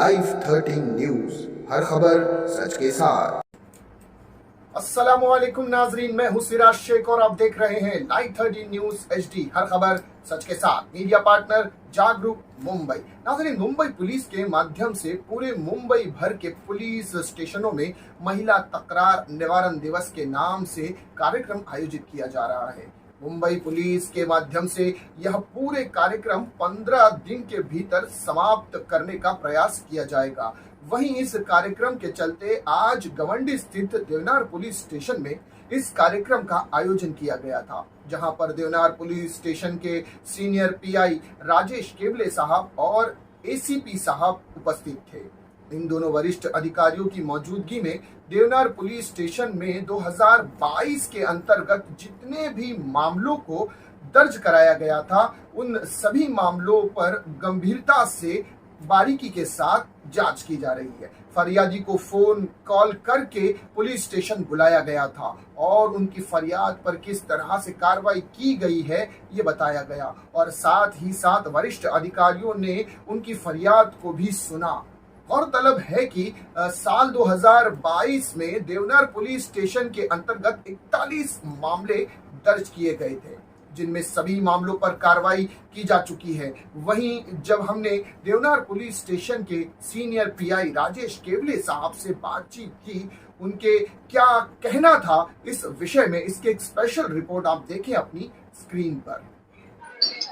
Live 13 news, हर खबर सच के साथ। अस्सलामुअलैकुम नाजरीन, मैं हूं सिराज शेख और आप देख रहे हैं लाइव 13 न्यूज HD, हर खबर सच के साथ। मीडिया पार्टनर जागरूक मुंबई। नाजरीन, मुंबई पुलिस के माध्यम से पूरे मुंबई भर के पुलिस स्टेशनों में महिला तकरार निवारण दिवस के नाम से कार्यक्रम आयोजित किया जा रहा है। मुंबई पुलिस के माध्यम से यह पूरे कार्यक्रम 15 दिन के भीतर समाप्त करने का प्रयास किया जाएगा। वहीं इस कार्यक्रम के चलते आज गवंडी स्थित देवनार पुलिस स्टेशन में इस कार्यक्रम का आयोजन किया गया था, जहां पर देवनार पुलिस स्टेशन के सीनियर PI राजेश केवले साहब और ACP साहब उपस्थित थे। इन दोनों वरिष्ठ अधिकारियों की मौजूदगी में देवनार पुलिस स्टेशन में 2022 के अंतर्गत जितने भी मामलों को दर्ज कराया गया था, उन सभी मामलों पर गंभीरता से बारीकी के साथ जांच की जा रही है। फरियादी को फोन कॉल करके पुलिस स्टेशन बुलाया गया था और उनकी फरियाद पर किस तरह से कार्रवाई की गई है ये बताया गया, और साथ ही साथ वरिष्ठ अधिकारियों ने उनकी फरियाद को भी सुना। गौरतलब है कि साल 2022 में देवनार पुलिस स्टेशन के अंतर्गत 41 मामले दर्ज किए गए थे, जिनमें सभी मामलों पर कार्रवाई की जा चुकी है। वहीं जब हमने देवनार पुलिस स्टेशन के सीनियर PI राजेश केवले साहब से बातचीत की, उनके क्या कहना था इस विषय में, इसकी एक स्पेशल रिपोर्ट आप देखें अपनी स्क्रीन पर।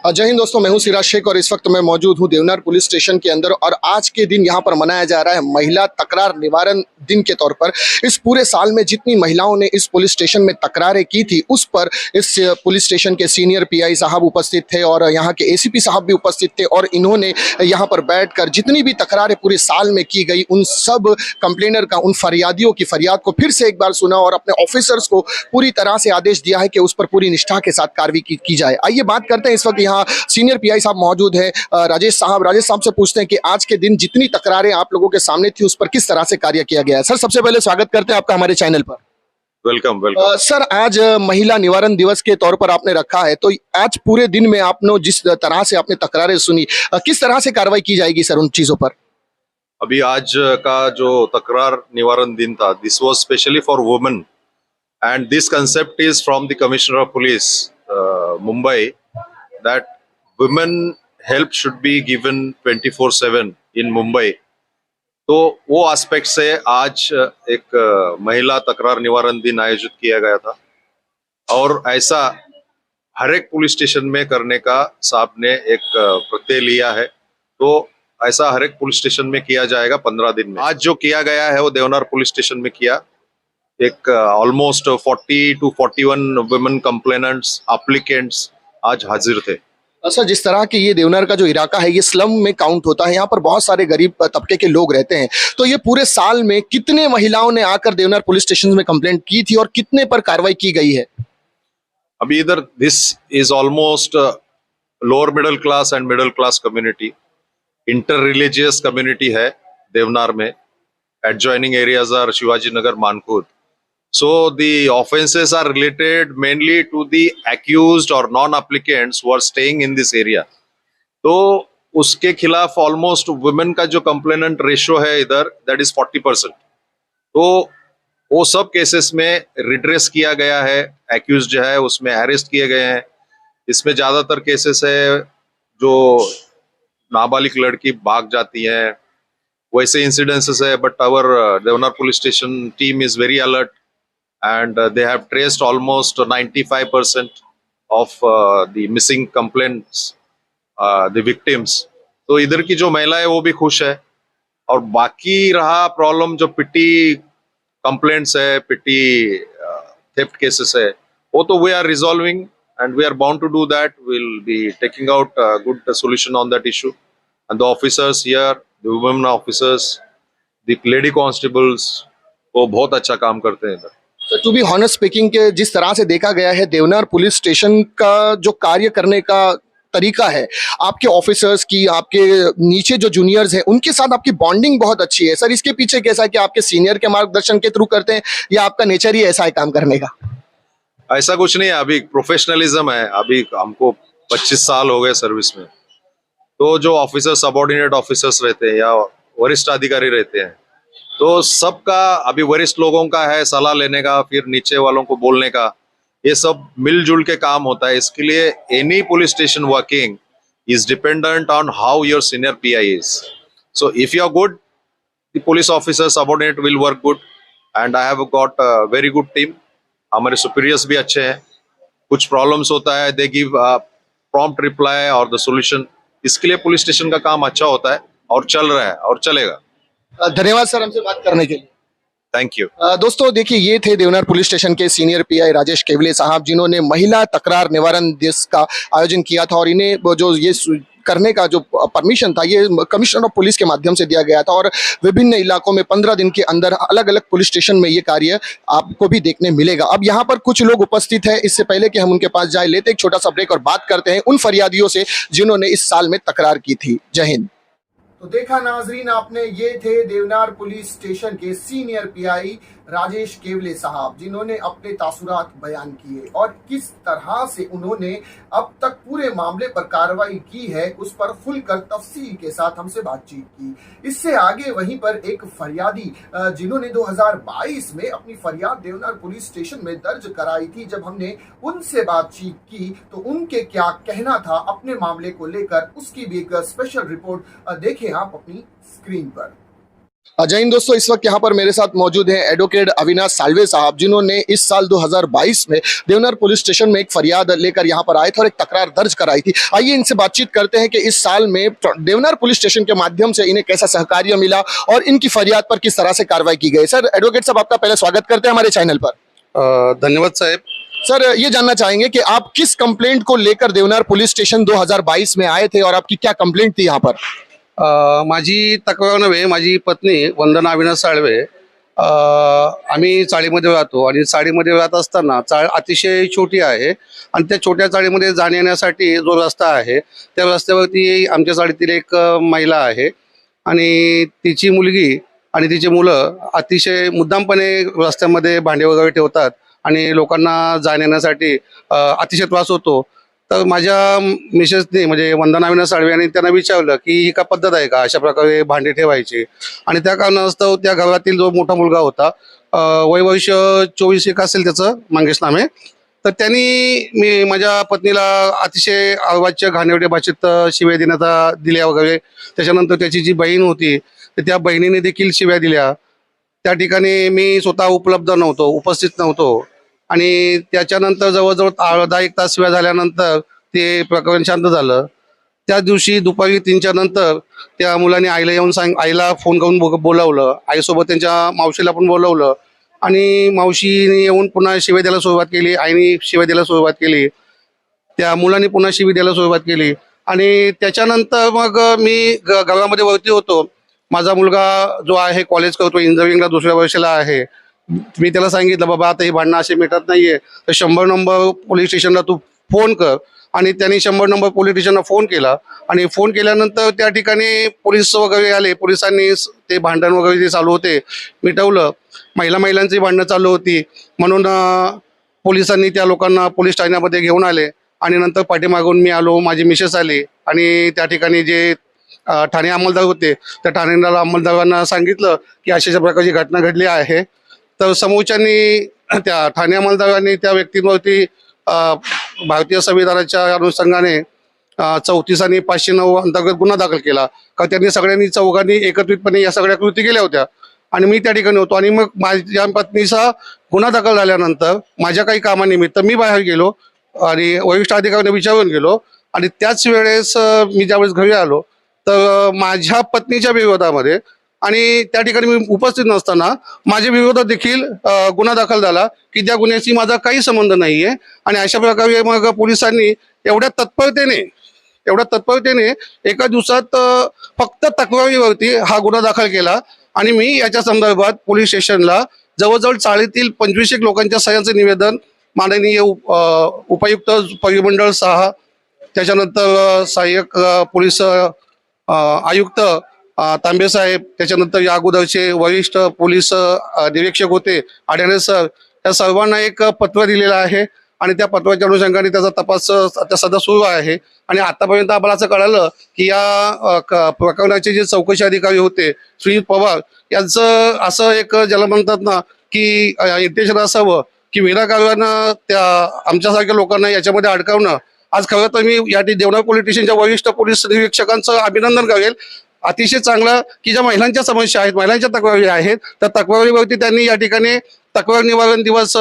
जय हिंद दोस्तों, मैं हूं सिराज शेख और इस वक्त मैं मौजूद हूं देवनार पुलिस स्टेशन के अंदर। और आज के दिन यहां पर मनाया जा रहा है महिला तकरार निवारण दिन के तौर पर। इस पूरे साल में जितनी महिलाओं ने इस पुलिस स्टेशन में तकरारें की थी, उस पर इस पुलिस स्टेशन के सीनियर PI साहब उपस्थित थे और यहाँ के ACP साहब भी उपस्थित थे, और इन्होंने यहाँ पर बैठकर जितनी भी तकरारें पूरे साल में की गई, उन सब कंप्लेनर का, उन फरियादियों की फरियाद को फिर से एक बार सुना और अपने ऑफिसर्स को पूरी तरह से आदेश दिया है कि उस पर पूरी निष्ठा के साथ कार्रवाई की जाए। आइए बात करते हैं, इस वक्त यहाँ सीनियर PI साहब मौजूद है, राजेश साहब से पूछते हैं कि आज के दिन जितनी तकरारें आप लोगों के सामने थी, उस पर किस तरह से कार्य किया गया है। सर, सबसे पहले स्वागत करते हैं आपका हमारे चैनल पर। वेलकम। सर, आज महिला निवारण दिवस के तौर पर आपने रखा है, तो आज पूरे दिन में आपने जिस तरह से आपने तकरारें सुनी, किस तरह से कार्रवाई की जाएगी सर उन चीजों पर? अभी आज का जो तकरार निवारण दिन था, this was specially for women and this concept is from the commissioner of police Mumbai that women help should be given 24/7 in Mumbai. तो वो एस्पेक्ट से आज एक महिला तकरार निवारण दिन आयोजित किया गया था, और ऐसा हर एक पुलिस स्टेशन में करने का साहब ने एक प्रत्यय लिया है। तो ऐसा हर एक पुलिस स्टेशन में किया जाएगा 15 दिन में। आज जो किया गया है वो देवनार पुलिस स्टेशन में किया। एक almost 40 to 41 women complainants, applicants आज हाजिर थे। सर, जिस तरह के ये देवनार का जो इलाका है, ये स्लम में काउंट होता है, यहाँ पर बहुत सारे गरीब तबके के लोग रहते हैं, तो ये पूरे साल में कितने महिलाओं ने आकर देवनार पुलिस स्टेशन में कंप्लेंट की थी और कितने पर कार्रवाई की गई है? अभी इधर this is almost lower middle class and middle class community, inter religious community है देवनार में। Adjoining areas are Shivaji Nagar, Mankhurd. So the offenses are related mainly to the accused or non-applicants who are staying in this area. तो उसके खिलाफ almost women का जो complainant ratio है इधर, that is 40%। तो वो सब केसेस में रिड्रेस किया गया है, एक्यूज जो है उसमें अरेस्ट किए गए हैं। इसमें ज्यादातर केसेस है जो नाबालिग लड़की भाग जाती है, वैसे इंसिडेंसेस है। But our Deonar police station team is very alert and they have traced almost 95% of the missing complaints, the victims। तो इधर की जो महिला है वो भी खुश है। और बाकी रहा प्रॉब्लम जो पिटी कंप्लेंट्स है, पिटी थेफ्ट केसेस है, वो तो we are resolving and we are bound to do that। we'll be taking out a good solution on that issue, and the officers here, the women officers, the lady constables, वो बहुत अच्छा काम करते हैं इधर। टू बी हॉनेस्ट स्पीकिंग, के जिस तरह से देखा गया है देवनार पुलिस स्टेशन का जो कार्य करने का तरीका है, आपके ऑफिसर्स की, आपके नीचे जो जूनियर्स हैं, उनके साथ आपकी बॉन्डिंग बहुत अच्छी है। सर, इसके पीछे कैसा है कि आपके सीनियर के मार्गदर्शन के थ्रू करते हैं या आपका नेचर ही ऐसा है काम करने का? ऐसा कुछ नहीं है, अभी प्रोफेशनलिज्म है। अभी हमको 25 साल हो गए सर्विस में। तो जो ऑफिसर, सबऑर्डिनेट ऑफिसर्स रहते हैं या वरिष्ठ अधिकारी रहते हैं, तो सबका अभी वरिष्ठ लोगों का है सलाह लेने का, फिर नीचे वालों को बोलने का, ये सब मिलजुल के काम होता है। इसके लिए any police station working is dependent on how your senior PI is. So if you are good, the police officer subordinate will work good, and I have got a very good team. हमारे superiors भी अच्छे हैं, कुछ problems होता है they give prompt reply or the solution. इसके लिए police station का काम अच्छा होता है और चल रहा है और चलेगा। धन्यवाद सर हमसे बात करने के लिए। Thank you. दोस्तों देखिए, ये थे देवनार पुलिस स्टेशन के सीनियर पीआई राजेश केवले साहब, जिन्होंने महिला तकरार निवारण दिवस का आयोजन किया था, और इन्हें जो ये करने का जो परमिशन था ये कमिश्नर ऑफ पुलिस के माध्यम से दिया गया था, और विभिन्न इलाकों में 15 दिन के अंदर अलग अलग पुलिस स्टेशन में ये कार्य आपको भी देखने मिलेगा। अब यहाँ पर कुछ लोग उपस्थित हैं, इससे पहले कि हम उनके पास जाए लेते एक छोटा सा ब्रेक और बात करते हैं उन फरियादियों से जिन्होंने इस साल में तकरार की थी। जय हिंद। तो देखा नाजरीन आपने, ये थे देवनार पुलिस स्टेशन के सीनियर पीआई राजेश केवले साहब, जिन्होंने अपने तासुरात बयान किए और किस तरह से उन्होंने अब तक पूरे मामले पर कार्रवाई की है उस पर खुलकर तफसील के साथ हमसे बातचीत की। इससे आगे वहीं पर एक फरियादी जिन्होंने 2022 में अपनी फरियाद देवनार पुलिस स्टेशन में दर्ज कराई थी, जब हमने उनसे बातचीत की तो उनके क्या कहना था अपने मामले को लेकर, उसकी भी एक स्पेशल रिपोर्ट देखें आप अपनी स्क्रीन पर। जय हिंद दोस्तों, इस वक्त यहाँ पर मेरे साथ मौजूद हैं एडवोकेट अविनाश साल्वे साहब, जिन्होंने इस साल 2022 में देवनार पुलिस स्टेशन में एक फरियाद लेकर यहाँ पर आए थे और एक तकरार दर्ज कराई थी। आइए इनसे बातचीत करते हैं कि इस साल में देवनार पुलिस स्टेशन के माध्यम से इन्हें कैसा सहकार्य मिला और इनकी फरियाद पर किस तरह से कार्रवाई की गई। सर, एडवोकेट साहब आपका पहले स्वागत करते हैं हमारे चैनल पर। धन्यवाद साहब। सर, ये जानना चाहेंगे कि आप किस कंप्लेंट को लेकर देवनार पुलिस स्टेशन 2022 में आए थे और आपकी क्या कंप्लेंट थी यहाँ पर? माझी तक्रार नव्हे, माझी पत्नी वंदना अविनाश साळवे, आम्ही चाळीमध्ये राहतो आणि चाळीमध्ये राहत असताना चाळ अतिशय छोटी आहे आणि त्या छोट्या चाळीमध्ये जाण्या येण्यासाठी जो रस्ता आहे त्या रस्त्यावरती आमच्या चाळीतील एक महिला आहे आणि तिची मुलगी आणि तिची मुलं अतिशय मुद्दामपणे रस्त्यामध्ये भांडे वगैरे ठेवतात आणि लोकांना जाण्या येण्यासाठी अतिशय त्रास होतो। तर माझ्या मिसेसने म्हणजे वंदना अविनाश साळवे यांनी त्यांना विचारलं की ही का पद्धत आहे का अशा प्रकारे भांडे ठेवायची, आणि त्या कारणास्तव त्या घरातील जो मोठा मुलगा होता, वय वर्ष 24 असेल त्याचं, मंगेश नामे, तर त्यांनी माझ्या पत्नीला अतिशय अवाच्य घाणेरड्या भाषेत शिव्या दिल्या वगैरे। त्याच्यानंतर त्याची जी बहीण होती तर त्या बहिणीने देखील शिव्या दिल्या। त्या ठिकाणी मी स्वतः उपस्थित नव्हतो आणि त्याच्यानंतर जवळजवळ अर्धा एक तास शिवाय झाल्यानंतर ते प्रकरण शांत झालं। त्या दिवशी दुपारी 3च्या नंतर त्या मुलाने आईला येऊन आईला फोन करून बोलावलं, आईसोबत त्यांच्या मावशीला पण बोलावलं आणि मावशीने येऊन पुन्हा शिव्या द्यायला सुरुवात केली, आईने शिव्या द्यायला सुरुवात केली, त्या मुलाने पुन्हा शिवी द्यायला सुरुवात केली। आणि त्याच्यानंतर मग मी गावामध्ये वरती होतो, माझा मुलगा जो आहे कॉलेज करतो, इंजिनिअरिंगला 2ऱ्या वर्षाला आहे। मी त्याला सांगितलं बाबा आता ही भांडणं अशी मिटत नाहीये, तर 100 नंबर पोलीस स्टेशनला तू फोन कर, आणि त्यांनी 100 नंबर पोलीस स्टेशनला फोन केला आणि फोन केल्यानंतर त्या ठिकाणी पोलीस वगैरे आले, पोलिसांनी ते भांडण वगैरे जे चालू होते मिटवलं। महिलांची भांडणं चालू होती म्हणून पोलिसांनी त्या लोकांना पोलीस ठाण्यामध्ये घेऊन आले आणि नंतर पाठीमागून मी आलो, माझी मिसेस आली आणि त्या ठिकाणी जे ठाणे अंमलदार होते त्या ठाणे अंमलदारांना सांगितलं की अशा प्रकारची घटना घडली आहे। तर समोरच्यांनी त्या ठाणे अंमलदारांनी त्या व्यक्तींवरती भारतीय संविधानाच्या अनुषंगाने 34 आणि 509 अंतर्गत गुन्हा दाखल केला, कारण त्यांनी सगळ्यांनी चौघांनी एकत्रितपणे या सगळ्या कृती केल्या होत्या आणि मी त्या ठिकाणी होतो। आणि मग माझ्या पत्नीचा गुन्हा दाखल झाल्यानंतर माझ्या काही कामानिमित्त मी बाहेर गेलो आणि वरिष्ठ अधिकाऱ्यांना विचारून गेलो, आणि त्याच वेळेस मी ज्यावेळेस घरी आलो तर माझ्या पत्नीच्या विरोधामध्ये आणि त्या ठिकाणी मी उपस्थित नसताना माझ्या विरोधात देखील गुन्हा दाखल झाला की त्या गुन्ह्याशी माझा काही संबंध नाहीये। आणि अशा प्रकारे मग पोलिसांनी एवढ्या तत्परतेने एका दिवसात फक्त तक्रारीवरती हा गुन्हा दाखल केला आणि मी याच्या संदर्भात पोलीस स्टेशनला जवळजवळ चाळीतील 25 लोकांच्या सह्यांचं निवेदन माननीय उपायुक्त परिमंडळ 6, त्याच्यानंतर सहाय्यक पोलीस आयुक्त तांबे साहेब, त्याच्यानंतर या अगोदरचे वरिष्ठ पोलीस निरीक्षक होते आढाणे सर, त्या सर्वांना एक पत्र दिलेलं आहे आणि त्या पत्राच्या अनुषंगाने त्याचा तपास आता सध्या सुरू आहे. आणि आतापर्यंत आम्हाला असं कळालं की या प्रकरणाचे जे चौकशी अधिकारी होते श्री पवार यांचं असं एक ज्याला म्हणतात ना की इंटेन्शन असावं की विनाकारण त्या आमच्यासारख्या लोकांना याच्यामध्ये अडकवणं. आज खरं तर मी या देवनार पोलीस स्टेशनच्या वरिष्ठ पोलीस निरीक्षकांचं अभिनंदन करेल. अतिशय चांगलं की ज्या महिलांच्या समस्या आहेत, महिलांच्या तक्रारी आहेत, त्या तक्रारीवरती त्यांनी या ठिकाणी तक्रार निवारण दिवस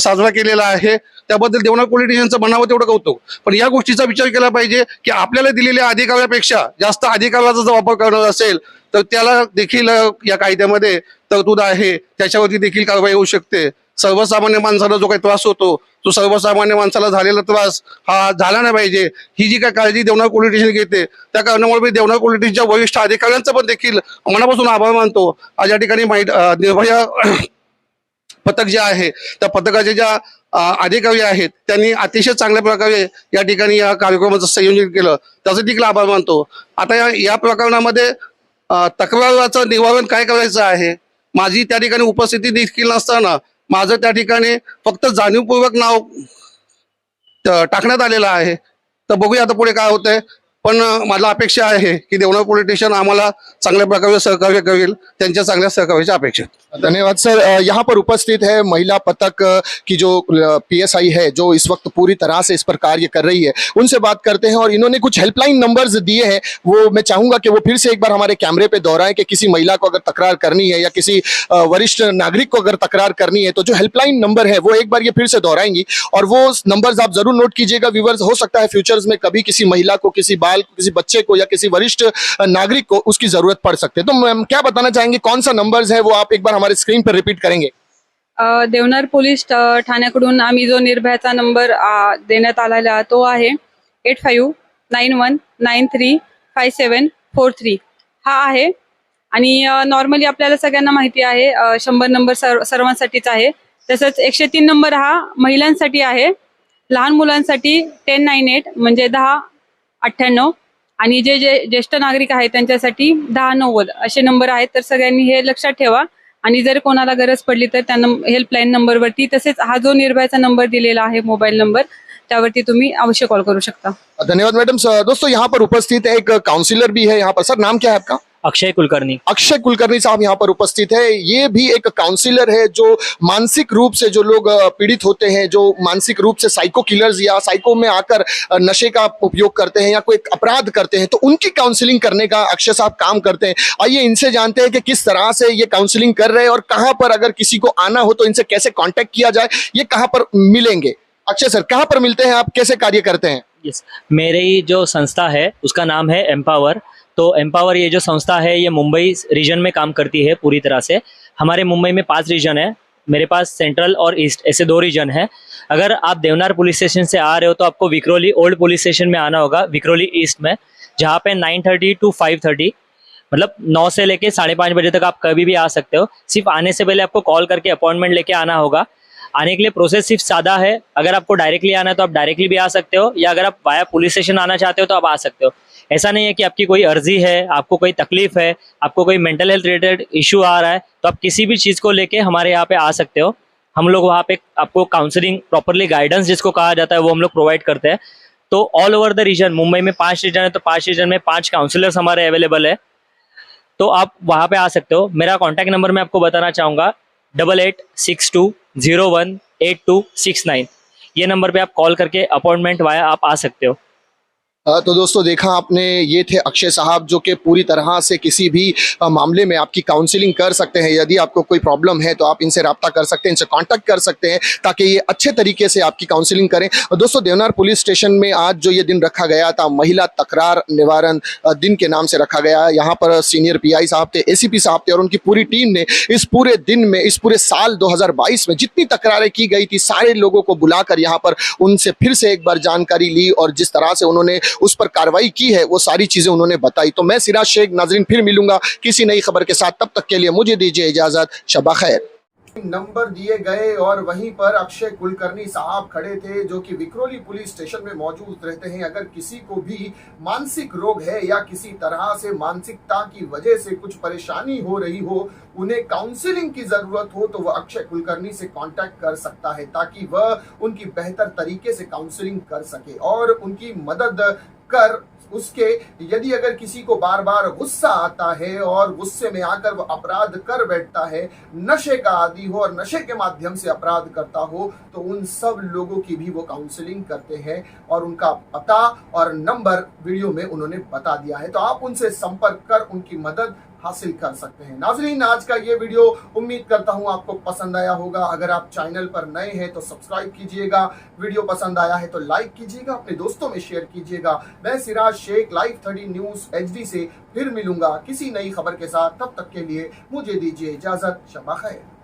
साजरा केलेला आहे. त्याबद्दल देवनार पोलीस स्टेशनचं म्हणावं तेवढं कौतुक. पण या गोष्टीचा विचार केला पाहिजे की आपल्याला दिलेल्या अधिकारापेक्षा जास्त अधिकाराचा जर वापर करणार असेल तर त्याला देखील या कायद्यामध्ये तरतूद आहे, त्याच्यावरती देखील कारवाई होऊ शकते. सर्वसामान्य माणसाला जो काही त्रास होतो तो सर्वसामान्य माणसाला झालेला त्रास हा झाला नाही पाहिजे, ही जी काय काळजी देवनार पोलीस स्टेशन घेते त्या कारणामुळे मी देवनार पोलीस स्टेशनच्या वरिष्ठ अधिकाऱ्यांचा पण देखील मनापासून आभार मानतो. आज या ठिकाणी निर्भया पथक जे आहे त्या पथकाचे ज्या अधिकारी आहेत त्यांनी अतिशय चांगल्या प्रकारे या ठिकाणी या कार्यक्रमाचं संयोजन केलं, त्याचं देखील आभार मानतो. आता या प्रकरणामध्ये तक्राराचं निवारण काय करायचं आहे, माझी त्या ठिकाणी उपस्थिती देखील नसताना माझं त्या ठिकाणी फक्त जाणीवपूर्वक नाव टाकण्यात आलेलं आहे. तर बघूया आता पुढे काय होतंय. पण मला अपेक्षा आहे की देवनार पोलीस स्टेशन आम्हाला चांगल्या प्रकारे सहकार्य करेल, त्यांच्या चांगल्या सहकार्याची अपेक्षा. धन्यवाद सर। यहाँ पर उपस्थित है महिला पथक की जो पीएसआई है जो इस वक्त पूरी तरह से इस पर कार्य कर रही है, उनसे बात करते हैं। और इन्होंने कुछ हेल्पलाइन नंबर्स दिए हैं, वो मैं चाहूंगा कि वो फिर से एक बार हमारे कैमरे पे दोहराएं कि किसी महिला को अगर तकरार करनी है या किसी वरिष्ठ नागरिक को अगर तकरार करनी है तो जो हेल्पलाइन नंबर है वो एक बार ये फिर से दोहराएंगी। और वो नंबर्स आप जरूर नोट कीजिएगा व्यूअर्स, हो सकता है फ्यूचर्स में कभी किसी महिला को, किसी बाल को, किसी बच्चे को या किसी वरिष्ठ नागरिक को उसकी जरूरत पड़ सकती है। तो मैम क्या बताना चाहेंगे, कौन सा नंबर्स है वो आप एक बार हमारे स्क्रीन पर रिपीट करेंगे? देवनार पोलीस ठाण्याकडून आम्ही जो निर्भयाचा नंबर देण्यात आलेला तो आहे 8591935743 हा आहे। आणि नॉर्मली आपल्याला सगळ्यांना माहिती आहे 100 नंबर सर्वांसाठीच आहे। तसंच 103 नंबर हा महिलांसाठी आहे, लहान मुलांसाठी 1098 म्हणजे 1098 आणि जे ज्येष्ठ नागरिक आहेत त्यांच्यासाठी 1090 असे नंबर आहेत। तर सगळ्यांनी हे लक्षात ठेवा आणि जर कोणाला गरज पडली तर त्यांना हेल्पलाईन नंबरवरती, तसेच हा जो निर्भयाचा नंबर दिलेला आहे मोबाईल नंबर, त्यावरती तुम्ही अवश्य कॉल करू शकता। धन्यवाद मैडम। दोस्तों यहाँ पर उपस्थित है एक काउंसलर भी है यहाँ पर। सर नाम क्या है आपका? अक्षय कुलकर्णी। अक्षय कुलकर्णी साहब यहाँ पर उपस्थित है। ये भी एक काउंसलर है जो मानसिक रूप से जो लोग पीड़ित होते हैं, जो मानसिक रूप से साइको किलर्स या साइको में आकर नशे का उपयोग करते हैं या कोई अपराध करते हैं, तो उनकी काउंसलिंग करने का अक्षय साहब काम करते हैं। आइए इनसे जानते हैं कि किस तरह से ये काउंसलिंग कर रहे हैं और कहाँ पर अगर किसी को आना हो तो इनसे कैसे कॉन्टेक्ट किया जाए, ये कहाँ पर मिलेंगे। अक्षय सर कहाँ पर मिलते हैं आप, कैसे कार्य करते हैं? यस, मेरी जो संस्था है उसका नाम है एम्पावर। तो एम्पावर ये जो संस्था है ये मुंबई रीजन में काम करती है पूरी तरह से। हमारे मुंबई में 5 रीजन है, मेरे पास सेंट्रल और ईस्ट ऐसे 2 रीजन है। अगर आप देवनार पुलिस स्टेशन से आ रहे हो तो आपको विक्रोली ओल्ड पुलिस स्टेशन में आना होगा, विक्रोली ईस्ट में, जहाँ पे 9:30 to 5:30 मतलब 9 से लेके 5:30 बजे तक आप कभी भी आ सकते हो। सिर्फ आने से पहले आपको कॉल करके अपॉइंटमेंट लेके आना होगा। आने के लिए प्रोसेस सिर्फ सादा है, अगर आपको डायरेक्टली आना है तो आप डायरेक्टली भी आ सकते हो, या अगर आप वाया पुलिस स्टेशन आना चाहते हो तो आप आ सकते हो। ऐसा नहीं है कि आपकी कोई अर्जी है, आपको कोई तकलीफ है, आपको कोई मेंटल हेल्थ रिलेटेड इशू आ रहा है तो आप किसी भी चीज़ को लेके हमारे यहाँ पे आ सकते हो। हम लोग वहाँ पे आपको काउंसलिंग, प्रॉपरली गाइडेंस जिसको कहा जाता है वो हम लोग प्रोवाइड करते हैं। तो all over the region, Mumbai में 5 रीजन है तो 5 रीजन में 5 काउंसलर्स हमारे अवेलेबल है, तो आप वहाँ पे आ सकते हो। मेरा कॉन्टैक्ट नंबर मैं आपको बताना चाहूँगा 8862018269। ये नंबर पे आप कॉल करके अपॉइंटमेंट वाया आप आ सकते हो। तो दोस्तों देखा आपने, ये थे अक्षय साहब जो कि पूरी तरह से किसी भी मामले में आपकी काउंसलिंग कर सकते हैं। यदि आपको कोई प्रॉब्लम है तो आप इनसे रब्ता कर सकते हैं, इनसे कांटेक्ट कर सकते हैं ताकि ये अच्छे तरीके से आपकी काउंसलिंग करें। और दोस्तों देवनार पुलिस स्टेशन में आज जो ये दिन रखा गया था महिला तकरार निवारण दिन के नाम से रखा गया। यहाँ पर सीनियर पीआई साहब थे, एसीपी साहब थे और उनकी पूरी टीम ने इस पूरे दिन में, इस पूरे साल 2022 में जितनी तकरारें की गई थी सारे लोगों को बुलाकर यहाँ पर उनसे फिर से एक बार जानकारी ली और जिस तरह से उन्होंने उस पर कार्रवाई की है वो सारी चीजें उन्होंने बताई। तो मैं सिराज शेख, नाजरीन फिर मिलूंगा किसी नई खबर के साथ, तब तक के लिए मुझे दीजिए इजाजत। शबा खैर। नंबर दिए गए और वहीं पर अक्षय कुलकर्णी साहब खड़े थे जो कि विक्रोली पुलिस स्टेशन में मौजूद रहते हैं। अगर किसी को भी मानसिक रोग है या किसी तरह से मानसिकता की वजह से कुछ परेशानी हो रही हो, उन्हें काउंसलिंग की जरूरत हो, तो वह अक्षय कुलकर्णी से कांटेक्ट कर सकता है ताकि वह उनकी बेहतर तरीके से काउंसलिंग कर सके और उनकी मदद कर उसके यदि अगर किसी को बार बार गुस्सा आता है और गुस्से में आकर वो अपराध कर बैठता है, नशे का आदी हो और नशे के माध्यम से अपराध करता हो, तो उन सब लोगों की भी वो काउंसलिंग करते हैं और उनका पता और नंबर वीडियो में उन्होंने बता दिया है। तो आप उनसे संपर्क कर उनकी मदद हासिल कर सकते हैं। नाजरीन, आज का ये वीडियो उम्मीद करता हूं आपको पसंद आया होगा। अगर आप चैनल पर नए हैं तो सब्सक्राइब कीजिएगा, वीडियो पसंद आया है तो लाइक कीजिएगा, अपने दोस्तों में शेयर कीजिएगा। मैं Siraj Shaikh live 13 news HD से फिर मिलूंगा किसी नई खबर के साथ। तब तक के लिए मुझे दीजिए इजाजत। शबा खैर।